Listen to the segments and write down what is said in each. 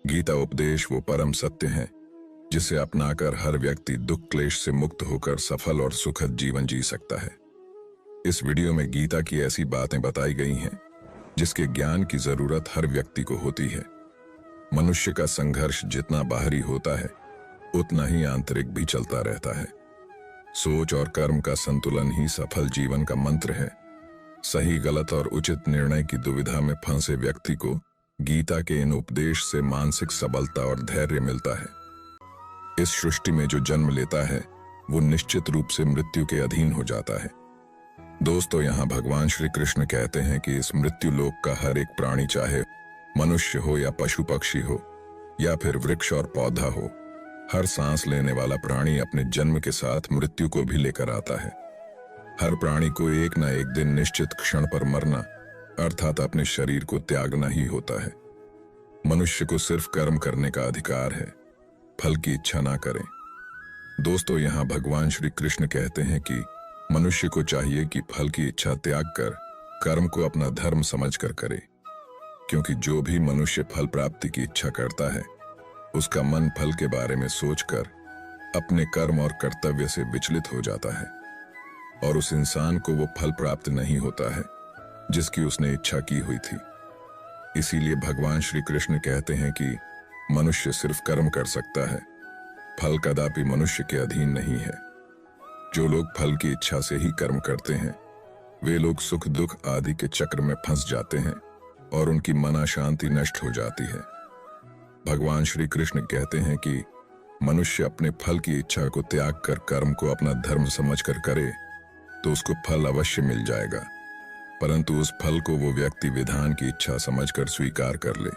गीता उपदेश वो परम सत्य है जिसे अपनाकर हर व्यक्ति दुख क्लेश से मुक्त होकर सफल और सुखद जीवन जी सकता है। इस वीडियो में गीता की ऐसी बातें बताई गई हैं जिसके ज्ञान की जरूरत हर व्यक्ति को होती है। मनुष्य का संघर्ष जितना बाहरी होता है उतना ही आंतरिक भी चलता रहता है। सोच और कर्म का संतुलन ही सफल जीवन का मंत्र है। सही गलत और उचित निर्णय की दुविधा में फंसे व्यक्ति को गीता के इन उपदेश से मानसिक सबलता और धैर्य मिलता है। इस सृष्टि में जो जन्म लेता है वो निश्चित रूप से मृत्यु के अधीन हो जाता है। दोस्तों, यहाँ भगवान श्री कृष्ण कहते हैं कि इस मृत्यु लोक का हर एक प्राणी, चाहे मनुष्य हो या पशु पक्षी हो या फिर वृक्ष और पौधा हो, हर सांस लेने वाला प्राणी अपने जन्म के साथ मृत्यु को भी लेकर आता है। हर प्राणी को एक न एक दिन निश्चित क्षण पर मरना अर्थात अपने शरीर को त्यागना ही होता है। मनुष्य को सिर्फ कर्म करने का अधिकार है, फल की इच्छा ना करें। दोस्तों, यहाँ भगवान श्री कृष्ण कहते हैं कि मनुष्य को चाहिए कि फल की इच्छा त्याग कर कर्म को अपना धर्म समझकर करे, क्योंकि जो भी मनुष्य फल प्राप्ति की इच्छा करता है उसका मन फल के बारे में सोचकर अपने कर्म और कर्तव्य से विचलित हो जाता है और उस इंसान को वो फल प्राप्त नहीं होता है जिसकी उसने इच्छा की हुई थी। इसीलिए भगवान श्री कृष्ण कहते हैं कि मनुष्य सिर्फ कर्म कर सकता है, फल कदापि मनुष्य के अधीन नहीं है। जो लोग फल की इच्छा से ही कर्म करते हैं वे लोग सुख दुख आदि के चक्र में फंस जाते हैं और उनकी मना शांति नष्ट हो जाती है। भगवान श्री कृष्ण कहते हैं कि मनुष्य अपने फल की इच्छा को त्याग कर कर्म को अपना धर्म समझकर करे तो उसको फल अवश्य मिल जाएगा, परंतु उस फल को वो व्यक्ति विधान की इच्छा समझकर स्वीकार कर ले।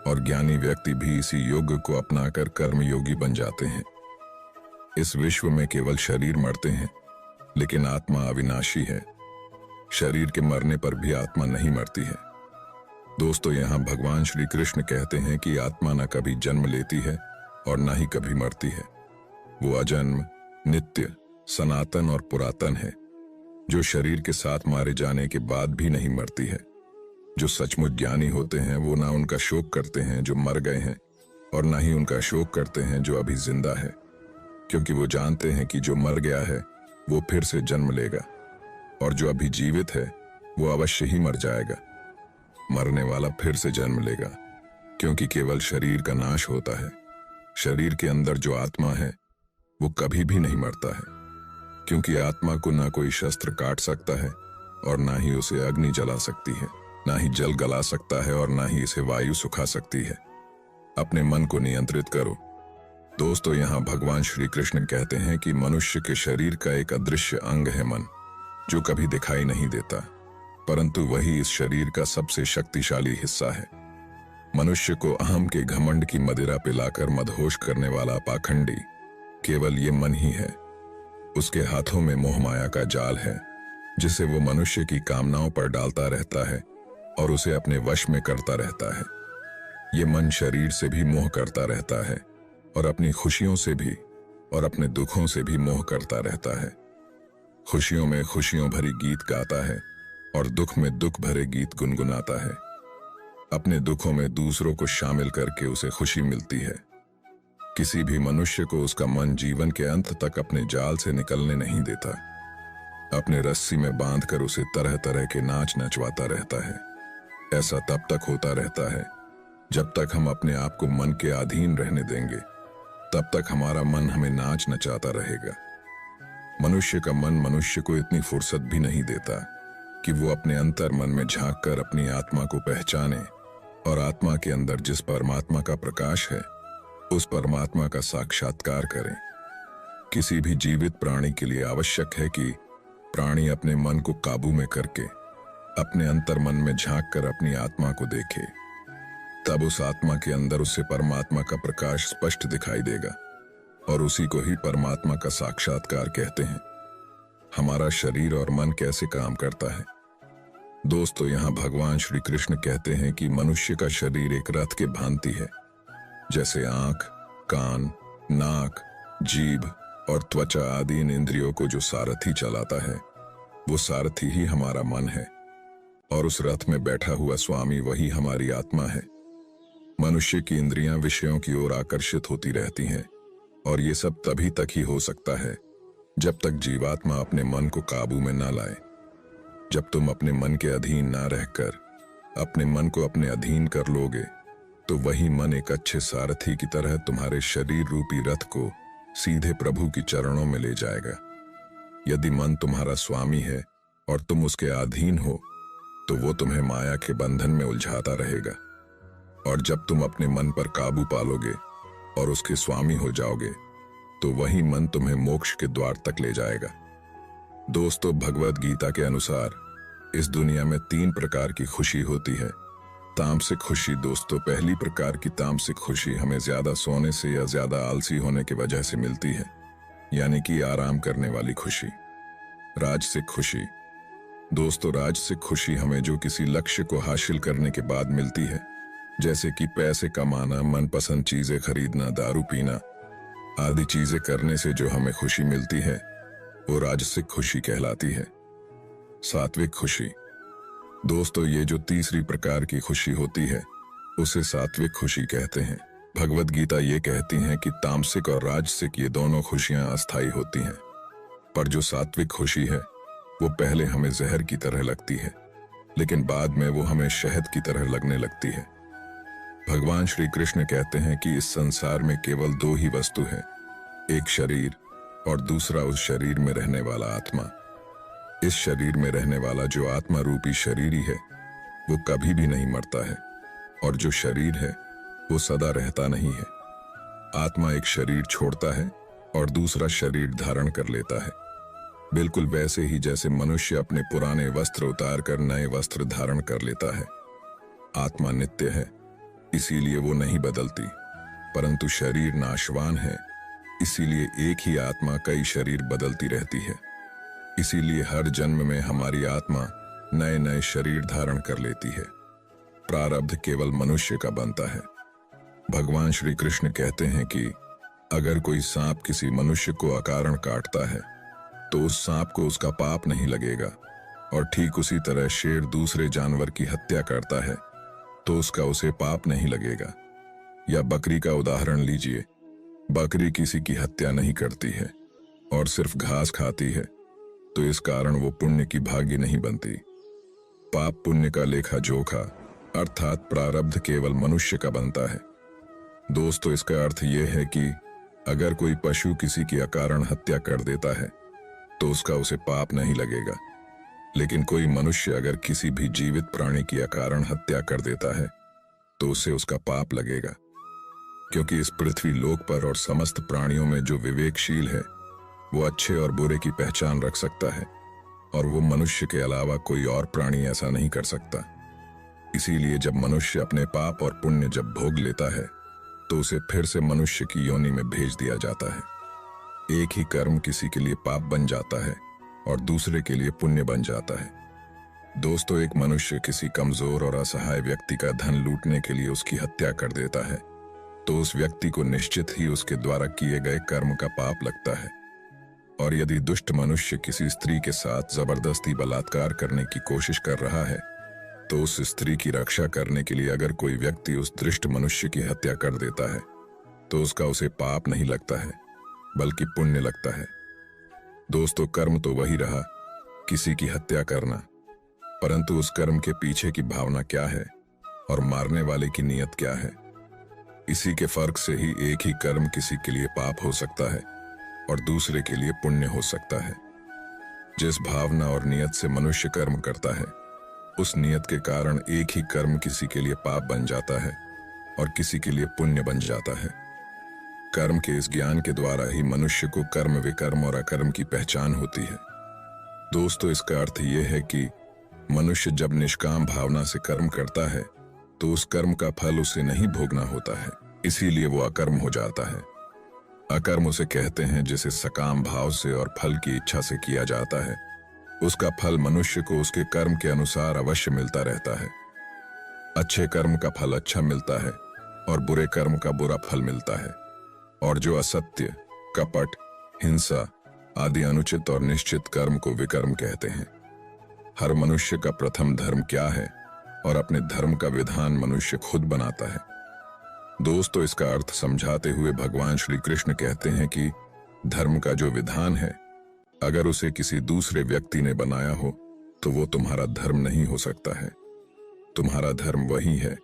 और ज्ञानी व्यक्ति भी इसी योग को अपनाकर कर्म योगी बन जाते हैं। इस विश्व में केवल शरीर मरते हैं, लेकिन आत्मा अविनाशी है। शरीर के मरने पर भी आत्मा नहीं मरती है। दोस्तों, यहाँ भगवान श्री कृष्ण कहते हैं कि आत्मा न कभी जन्म लेती है और न ही कभी मरती है। वो अजन्म, नित्य, सनातन और पुरातन है, जो शरीर के साथ मारे जाने के बाद भी नहीं मरती है। जो सचमुच ज्ञानी होते हैं वो ना उनका शोक करते हैं जो मर गए हैं और ना ही उनका शोक करते हैं जो अभी जिंदा है, क्योंकि वो जानते हैं कि जो मर गया है वो फिर से जन्म लेगा और जो अभी जीवित है वो अवश्य ही मर जाएगा। मरने वाला फिर से जन्म लेगा, क्योंकि केवल शरीर का नाश होता है। शरीर के अंदर जो आत्मा है वो कभी भी नहीं मरता है, क्योंकि आत्मा को ना कोई शस्त्र काट सकता है और ना ही उसे अग्नि जला सकती है, ना ही जल गला सकता है और ना ही इसे वायु सुखा सकती है। अपने मन को नियंत्रित करो। दोस्तों, यहाँ भगवान श्री कृष्ण कहते हैं कि मनुष्य के शरीर का एक अदृश्य अंग है मन, जो कभी दिखाई नहीं देता, परंतु वही इस शरीर का सबसे शक्तिशाली हिस्सा है। मनुष्य को अहम के घमंड की मदिरा पिलाकर मदहोश करने वाला पाखंडी केवल ये मन ही है। उसके हाथों में मोह माया का जाल है जिसे वो मनुष्य की कामनाओं पर डालता रहता है और उसे अपने वश में करता रहता है। ये मन शरीर से भी मोह करता रहता है और अपनी खुशियों से भी और अपने दुखों से भी मोह करता रहता है। खुशियों में खुशियों भरी गीत गाता है और दुख में दुख भरे गीत गुनगुनाता है। अपने दुखों में दूसरों को शामिल करके उसे खुशी मिलती है। किसी भी मनुष्य को उसका मन जीवन के अंत तक अपने जाल से निकलने नहीं देता। अपने रस्सी में बांधकर उसे तरह तरह के नाच नचवाता रहता है। ऐसा तब तक होता रहता है जब तक हम अपने आप को मन के अधीन रहने देंगे, तब तक हमारा मन हमें नाच नचाता रहेगा। मनुष्य का मन मनुष्य को इतनी फुर्सत भी नहीं देता कि वो अपने अंतर मन में झांक कर अपनी आत्मा को पहचाने और आत्मा के अंदर जिस परमात्मा का प्रकाश है उस परमात्मा का साक्षात्कार करें। किसी भी जीवित प्राणी के लिए आवश्यक है कि प्राणी अपने मन को काबू में करके अपने अंतर मन में झांक कर अपनी आत्मा को देखे। तब उस आत्मा के अंदर उसे परमात्मा का प्रकाश स्पष्ट दिखाई देगा और उसी को ही परमात्मा का साक्षात्कार कहते हैं। हमारा शरीर और मन कैसे काम करता है? दोस्तों, यहाँ भगवान श्री कृष्ण कहते हैं कि मनुष्य का शरीर एक रथ के भांति है। जैसे आंख, कान, नाक, जीभ और त्वचा आदि इन इंद्रियों को जो सारथी चलाता है वो सारथी ही हमारा मन है और उस रथ में बैठा हुआ स्वामी वही हमारी आत्मा है। मनुष्य की इंद्रियां विषयों की ओर आकर्षित होती रहती हैं और ये सब तभी तक ही हो सकता है जब तक जीवात्मा अपने मन को काबू में ना लाए। जब तुम अपने मन के अधीन ना रहकर अपने मन को अपने अधीन कर लोगे तो वही मन एक अच्छे सारथी की तरह तुम्हारे शरीर रूपी रथ को सीधे प्रभु की चरणों में ले जाएगा। यदि मन तुम्हारा स्वामी है और तुम उसके अधीन हो तो वो तुम्हें माया के बंधन में उलझाता रहेगा, और जब तुम अपने मन पर काबू पालोगे और उसके स्वामी हो जाओगे तो वही मन तुम्हें मोक्ष के द्वार तक ले जाएगा। दोस्तों, भगवत गीता के अनुसार इस दुनिया में 3 प्रकार की खुशी होती है। तामसिक खुशी दोस्तों, पहली प्रकार की तामसिक खुशी हमें ज्यादा सोने से या ज्यादा आलसी होने की वजह से मिलती है, यानी कि आराम करने वाली खुशी। राजसिक खुशी दोस्तों, राजसिक खुशी हमें जो किसी लक्ष्य को हासिल करने के बाद मिलती है, जैसे कि पैसे कमाना, मनपसंद चीजें खरीदना, दारू पीना आदि चीजें करने से जो हमें खुशी मिलती है वो राजसिक खुशी कहलाती है। सात्विक खुशी दोस्तों, ये जो तीसरी प्रकार की खुशी होती है उसे सात्विक खुशी कहते हैं। भगवत गीता ये कहती है कि तामसिक और राजसिक ये दोनों खुशियां अस्थायी होती हैं, पर जो सात्विक खुशी है वो पहले हमें जहर की तरह लगती है लेकिन बाद में वो हमें शहद की तरह लगने लगती है। भगवान श्री कृष्ण कहते हैं कि इस संसार में केवल 2 ही वस्तु है, एक शरीर और दूसरा उस शरीर में रहने वाला आत्मा। इस शरीर में रहने वाला जो आत्मा रूपी शरीर ही है वो कभी भी नहीं मरता है, और जो शरीर है वो सदा रहता नहीं है। आत्मा एक शरीर छोड़ता है और दूसरा शरीर धारण कर लेता है, बिल्कुल वैसे ही जैसे मनुष्य अपने पुराने वस्त्र उतार कर नए वस्त्र धारण कर लेता है। आत्मा नित्य है, इसीलिए वो नहीं बदलती, परंतु शरीर नाशवान है, इसीलिए एक ही आत्मा कई शरीर बदलती रहती है। इसीलिए हर जन्म में हमारी आत्मा नए नए शरीर धारण कर लेती है। प्रारब्ध केवल मनुष्य का बनता है। भगवान श्री कृष्ण कहते हैं कि अगर कोई सांप किसी मनुष्य को अकारण काटता है तो उस सांप को उसका पाप नहीं लगेगा, और ठीक उसी तरह शेर दूसरे जानवर की हत्या करता है तो उसका उसे पाप नहीं लगेगा। या बकरी का उदाहरण लीजिए, बकरी किसी की हत्या नहीं करती है और सिर्फ घास खाती है, तो इस कारण वो पुण्य की भागी नहीं बनती। पाप पुण्य का लेखा जोखा अर्थात प्रारब्ध केवल मनुष्य का बनता है। दोस्तों, इसका अर्थ यह है कि अगर कोई पशु किसी की अकारण हत्या कर देता है तो उसका उसे पाप नहीं लगेगा, लेकिन कोई मनुष्य अगर किसी भी जीवित प्राणी की अकारण हत्या कर देता है तो उसे उसका पाप लगेगा, क्योंकि इस पृथ्वी लोक पर और समस्त प्राणियों में जो विवेकशील है वो अच्छे और बुरे की पहचान रख सकता है, और वो मनुष्य के अलावा कोई और प्राणी ऐसा नहीं कर सकता। इसीलिए जब मनुष्य अपने पाप और पुण्य जब भोग लेता है तो उसे फिर से मनुष्य की योनि में भेज दिया जाता है। एक ही कर्म किसी के लिए पाप बन जाता है और दूसरे के लिए पुण्य बन जाता है। दोस्तों, एक मनुष्य किसी कमजोर और असहाय व्यक्ति का धन लूटने के लिए उसकी हत्या कर देता है तो उस व्यक्ति को निश्चित ही उसके द्वारा किए गए कर्म का पाप लगता है। और यदि दुष्ट मनुष्य किसी स्त्री के साथ जबरदस्ती बलात्कार करने की कोशिश कर रहा है तो उस स्त्री की रक्षा करने के लिए अगर कोई व्यक्ति उस दुष्ट मनुष्य की हत्या कर देता है तो उसका उसे पाप नहीं लगता है बल्कि पुण्य लगता है। दोस्तों, कर्म तो वही रहा, किसी की हत्या करना, परंतु उस कर्म के पीछे की भावना क्या है और मारने वाले की नीयत क्या है, इसी के फर्क से ही एक ही कर्म किसी के लिए पाप हो सकता है और दूसरे के लिए पुण्य हो सकता है। जिस भावना और नियत से मनुष्य कर्म करता है उस नियत के कारण एक ही कर्म किसी के लिए पाप बन जाता है और किसी के लिए पुण्य बन जाता है। कर्म के इस ज्ञान के द्वारा ही मनुष्य को कर्म विकर्म और अकर्म की पहचान होती है। दोस्तों, इसका अर्थ यह है कि मनुष्य जब निष्काम भावना से कर्म करता है तो उस कर्म का फल उसे नहीं भोगना होता है, इसीलिए वो अकर्म हो जाता है। अकर्म उसे कहते हैं जिसे सकाम भाव से और फल की इच्छा से किया जाता है। उसका फल मनुष्य को उसके कर्म के अनुसार अवश्य मिलता रहता है। अच्छे कर्म का फल अच्छा मिलता है और बुरे कर्म का बुरा फल मिलता है। और जो असत्य, कपट, हिंसा आदि अनुचित और निश्चित कर्म को विकर्म कहते हैं। हर मनुष्य का प्रथम धर्म क्या है और अपने धर्म का विधान मनुष्य खुद बनाता है। दोस्तों, इसका अर्थ समझाते हुए भगवान श्री कृष्ण कहते हैं कि धर्म का जो विधान है, अगर उसे किसी दूसरे व्यक्ति ने बनाया हो तो वो तुम्हारा धर्म नहीं हो सकता है। तुम्हारा धर्म वही है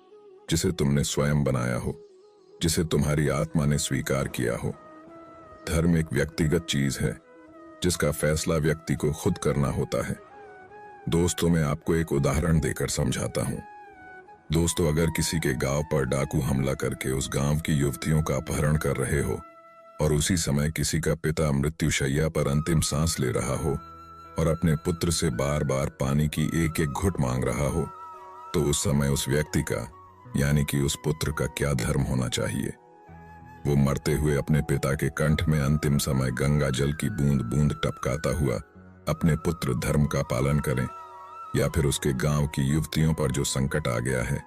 जिसे तुमने स्वयं बनाया हो, जिसे तुम्हारी आत्मा ने स्वीकार किया हो। धर्म एक व्यक्तिगत चीज है जिसका फैसला व्यक्ति को खुद करना होता है। दोस्तों, मैं आपको एक उदाहरण देकर समझाता हूं। दोस्तों, अगर किसी के गांव पर डाकू हमला करके उस गांव की युवतियों का अपहरण कर रहे हो और उसी समय किसी का पिता मृत्युशैया पर अंतिम सांस ले रहा हो और अपने पुत्र से बार बार पानी की एक एक घुट मांग रहा हो, तो उस समय उस व्यक्ति का, यानी कि उस पुत्र का क्या धर्म होना चाहिए? वो मरते हुए अपने पिता के कंठ में अंतिम समय गंगा जल की बूंद बूंद टपकाता हुआ अपने पुत्र धर्म का पालन करें, या फिर उसके गांव की युवतियों पर जो संकट आ गया है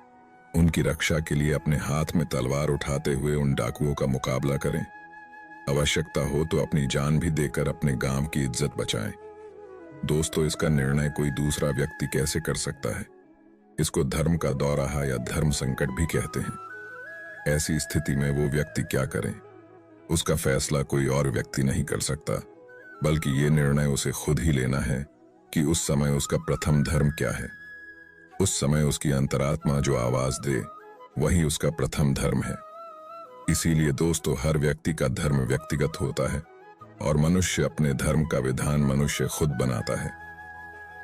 उनकी रक्षा के लिए अपने हाथ में तलवार उठाते हुए उन डाकुओं का मुकाबला करें? आवश्यकता हो तो अपनी जान भी देकर अपने गांव की इज्जत बचाएं। दोस्तों, इसका निर्णय कोई दूसरा व्यक्ति कैसे कर सकता है? इसको धर्म का दौराहा या धर्म संकट भी कहते हैं। ऐसी स्थिति में वो व्यक्ति क्या करे? उसका फैसला कोई और व्यक्ति नहीं कर सकता, बल्कि ये निर्णय उसे खुद ही लेना है कि उस समय उसका प्रथम धर्म क्या है। उस समय उसकी अंतरात्मा जो आवाज दे, वही उसका प्रथम धर्म है। इसीलिए दोस्तों, हर व्यक्ति का धर्म व्यक्तिगत होता है और मनुष्य अपने धर्म का विधान मनुष्य खुद बनाता है।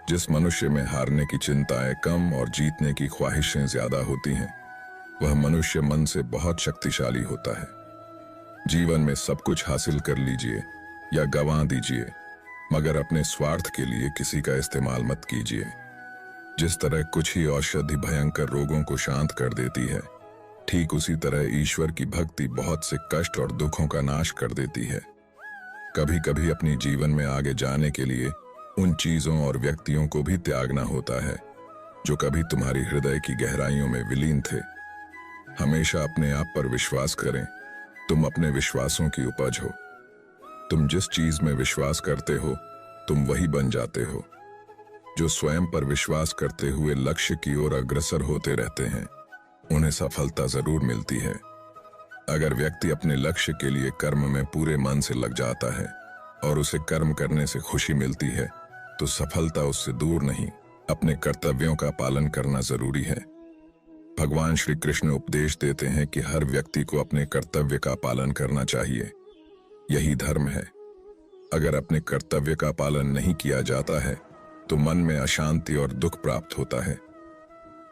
जिस मनुष्य में हारने की चिंताएं कम और जीतने की ख्वाहिशें ज्यादा होती हैं, वह मनुष्य मन से बहुत शक्तिशाली होता है। जीवन में सब कुछ हासिल कर लीजिए या गंवा दीजिए, मगर अपने स्वार्थ के लिए किसी का इस्तेमाल मत कीजिए। जिस तरह कुछ ही औषधि भयंकर रोगों को शांत कर देती है, ठीक उसी तरह ईश्वर की भक्ति बहुत से कष्ट और दुखों का नाश कर देती है। कभी कभी अपनी जीवन में आगे जाने के लिए उन चीजों और व्यक्तियों को भी त्यागना होता है जो कभी तुम्हारी हृदय की गहराइयों में विलीन थे। हमेशा अपने आप पर विश्वास करें। तुम अपने विश्वासों की उपज हो। तुम जिस चीज में विश्वास करते हो, तुम वही बन जाते हो। जो स्वयं पर विश्वास करते हुए लक्ष्य की ओर अग्रसर होते रहते हैं, उन्हें सफलता जरूर मिलती है। अगर व्यक्ति अपने लक्ष्य के लिए कर्म में पूरे मन से लग जाता है और उसे कर्म करने से खुशी मिलती है, तो सफलता उससे दूर नहीं, अपने कर्तव्यों का पालन करना जरूरी है। भगवान श्री कृष्ण उपदेश देते हैं कि हर व्यक्ति को अपने कर्तव्य का पालन करना चाहिए। यही धर्म है। अगर अपने कर्तव्य का पालन नहीं किया जाता है तो मन में अशांति और दुख प्राप्त होता है।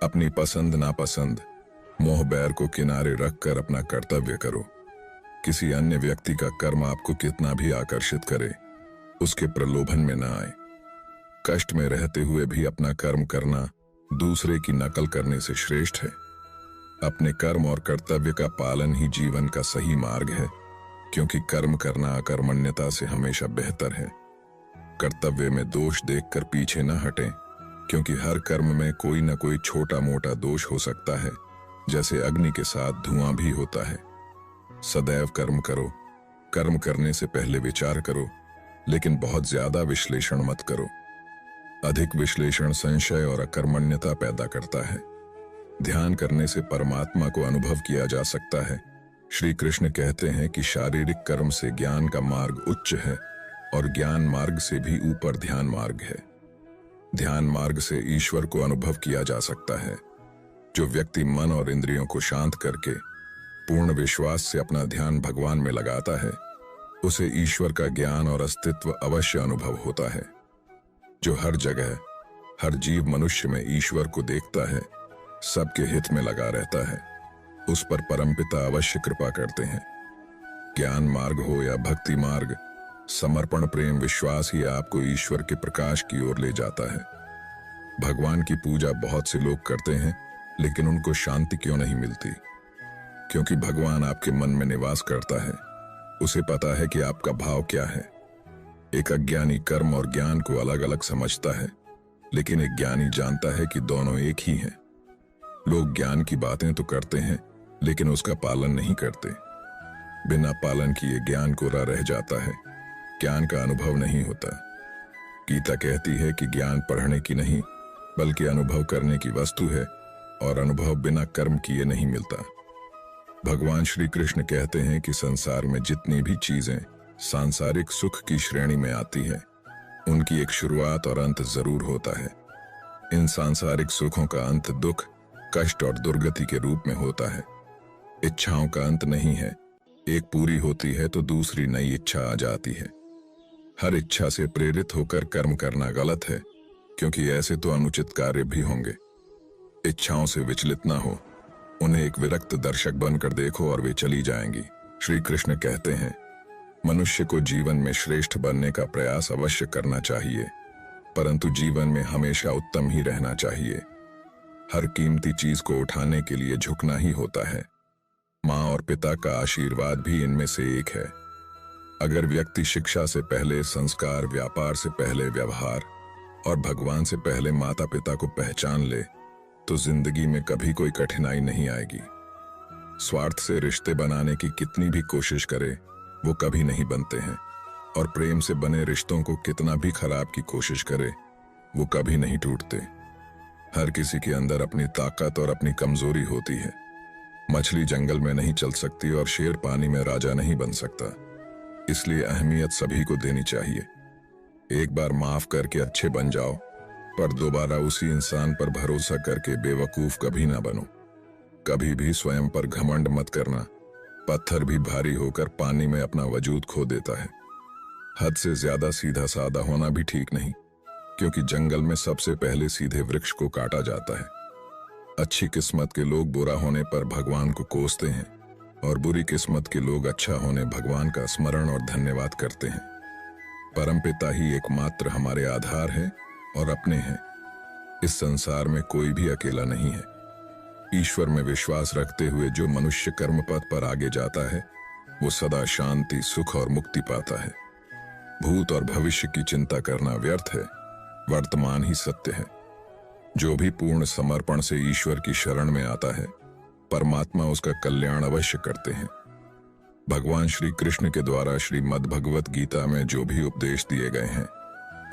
अपनी पसंद नापसंद, मोह बैर को किनारे रखकर अपना कर्तव्य करो। किसी अन्य व्यक्ति का कर्म आपको कितना भी आकर्षित करे, उसके प्रलोभन में न आए। कष्ट में रहते हुए भी अपना कर्म करना दूसरे की नकल करने से श्रेष्ठ है। अपने कर्म और कर्तव्य का पालन ही जीवन का सही मार्ग है, क्योंकि कर्म करना अकर्मण्यता से हमेशा बेहतर है। कर्तव्य में दोष देखकर पीछे न हटें, क्योंकि हर कर्म में कोई न कोई छोटा मोटा दोष हो सकता है, जैसे अग्नि के साथ धुआं भी होता है। सदैव कर्म करो। कर्म करने से पहले विचार करो, लेकिन बहुत ज्यादा विश्लेषण मत करो। अधिक विश्लेषण संशय और अकर्मण्यता पैदा करता है। ध्यान करने से परमात्मा को अनुभव किया जा सकता है। श्री कृष्ण कहते हैं कि शारीरिक कर्म से ज्ञान का मार्ग उच्च है और ज्ञान मार्ग से भी ऊपर ध्यान मार्ग है। ध्यान मार्ग से ईश्वर को अनुभव किया जा सकता है। जो व्यक्ति मन और इंद्रियों को शांत करके पूर्ण विश्वास से अपना ध्यान भगवान में लगाता है, उसे ईश्वर का ज्ञान और अस्तित्व अवश्य अनुभव होता है। जो हर जगह हर जीव मनुष्य में ईश्वर को देखता है, सबके हित में लगा रहता है, उस पर परमपिता अवश्य कृपा करते हैं। ज्ञान मार्ग हो या भक्ति मार्ग, समर्पण प्रेम विश्वास ही आपको ईश्वर के प्रकाश की ओर ले जाता है। भगवान की पूजा बहुत से लोग करते हैं, लेकिन उनको शांति क्यों नहीं मिलती? क्योंकि भगवान आपके मन में निवास करता है। उसे पता है कि आपका भाव क्या है। एक अज्ञानी कर्म और ज्ञान को अलग अलग समझता है, लेकिन एक ज्ञानी जानता है कि दोनों एक ही हैं। लोग ज्ञान की बातें तो करते हैं, लेकिन उसका पालन नहीं करते। बिना पालन किए ज्ञान कोरा रह जाता है, ज्ञान का अनुभव नहीं होता। गीता कहती है कि ज्ञान पढ़ने की नहीं, बल्कि अनुभव करने की वस्तु है, और अनुभव बिना कर्म किए नहीं मिलता। भगवान श्री कृष्ण कहते हैं कि संसार में जितनी भी चीजें सांसारिक सुख की श्रेणी में आती है, उनकी एक शुरुआत और अंत जरूर होता है। इन सांसारिक सुखों का अंत दुख, कष्ट और दुर्गति के रूप में होता है। इच्छाओं का अंत नहीं है, एक पूरी होती है तो दूसरी नई इच्छा आ जाती है। हर इच्छा से प्रेरित होकर कर्म करना गलत है, क्योंकि ऐसे तो अनुचित कार्य भी होंगे। इच्छाओं से विचलित ना हो, उन्हें एक विरक्त दर्शक बनकर देखो और वे चली जाएंगी। श्री कृष्ण कहते हैं, मनुष्य को जीवन में श्रेष्ठ बनने का प्रयास अवश्य करना चाहिए, परंतु जीवन में हमेशा उत्तम ही रहना चाहिए। हर कीमती चीज को उठाने के लिए झुकना ही होता है। माँ और पिता का आशीर्वाद भी इनमें से एक है। अगर व्यक्ति शिक्षा से पहले संस्कार, व्यापार से पहले व्यवहार और भगवान से पहले माता पिता को पहचान ले, तो जिंदगी में कभी कोई कठिनाई नहीं आएगी। स्वार्थ से रिश्ते बनाने की कितनी भी कोशिश करे, वो कभी नहीं बनते हैं, और प्रेम से बने रिश्तों को कितना भी खराब की कोशिश करे, वो कभी नहीं टूटते। हर किसी के अंदर अपनी ताकत और अपनी कमजोरी होती है। मछली जंगल में नहीं चल सकती और शेर पानी में राजा नहीं बन सकता। इसलिए अहमियत सभी को देनी चाहिए। एक बार माफ करके अच्छे बन जाओ, पर दोबारा उसी इंसान पर भरोसा करके बेवकूफ कभी ना बनो। कभी भी स्वयं पर घमंड मत करना। पत्थर भी भारी होकर पानी में अपना वजूद खो देता है। हद से ज्यादा सीधा साधा होना भी ठीक नहीं, क्योंकि जंगल में सबसे पहले सीधे वृक्ष को काटा जाता है। अच्छी किस्मत के लोग बुरा होने पर भगवान को कोसते हैं, और बुरी किस्मत के लोग अच्छा होने भगवान का स्मरण और धन्यवाद करते हैं। परमपिता ही एकमात्र हमारे आधार है और अपने हैं। इस संसार में कोई भी अकेला नहीं है। ईश्वर में विश्वास रखते हुए जो मनुष्य कर्म पथ पर आगे जाता है, वो सदा शांति, सुख और मुक्ति पाता है। भूत और भविष्य की चिंता करना व्यर्थ है, वर्तमान ही सत्य है। जो भी पूर्ण समर्पण से ईश्वर की शरण में आता है, परमात्मा उसका कल्याण अवश्य करते हैं। भगवान श्री कृष्ण के द्वारा श्रीमद् भगवत गीता में जो भी उपदेश दिए गए हैं,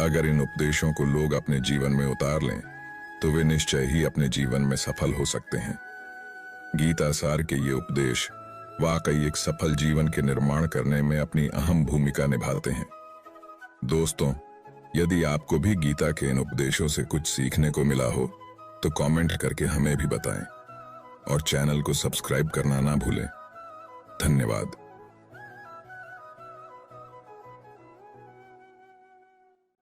अगर इन उपदेशों को लोग अपने जीवन में उतार लें, तो वे निश्चय ही अपने जीवन में सफल हो सकते हैं। गीता सार के ये उपदेश वाकई एक सफल जीवन के निर्माण करने में अपनी अहम भूमिका निभाते हैं। दोस्तों, यदि आपको भी गीता के इन उपदेशों से कुछ सीखने को मिला हो, तो कमेंट करके हमें भी बताएं, और चैनल को सब्सक्राइब करना ना भूलें। धन्यवाद।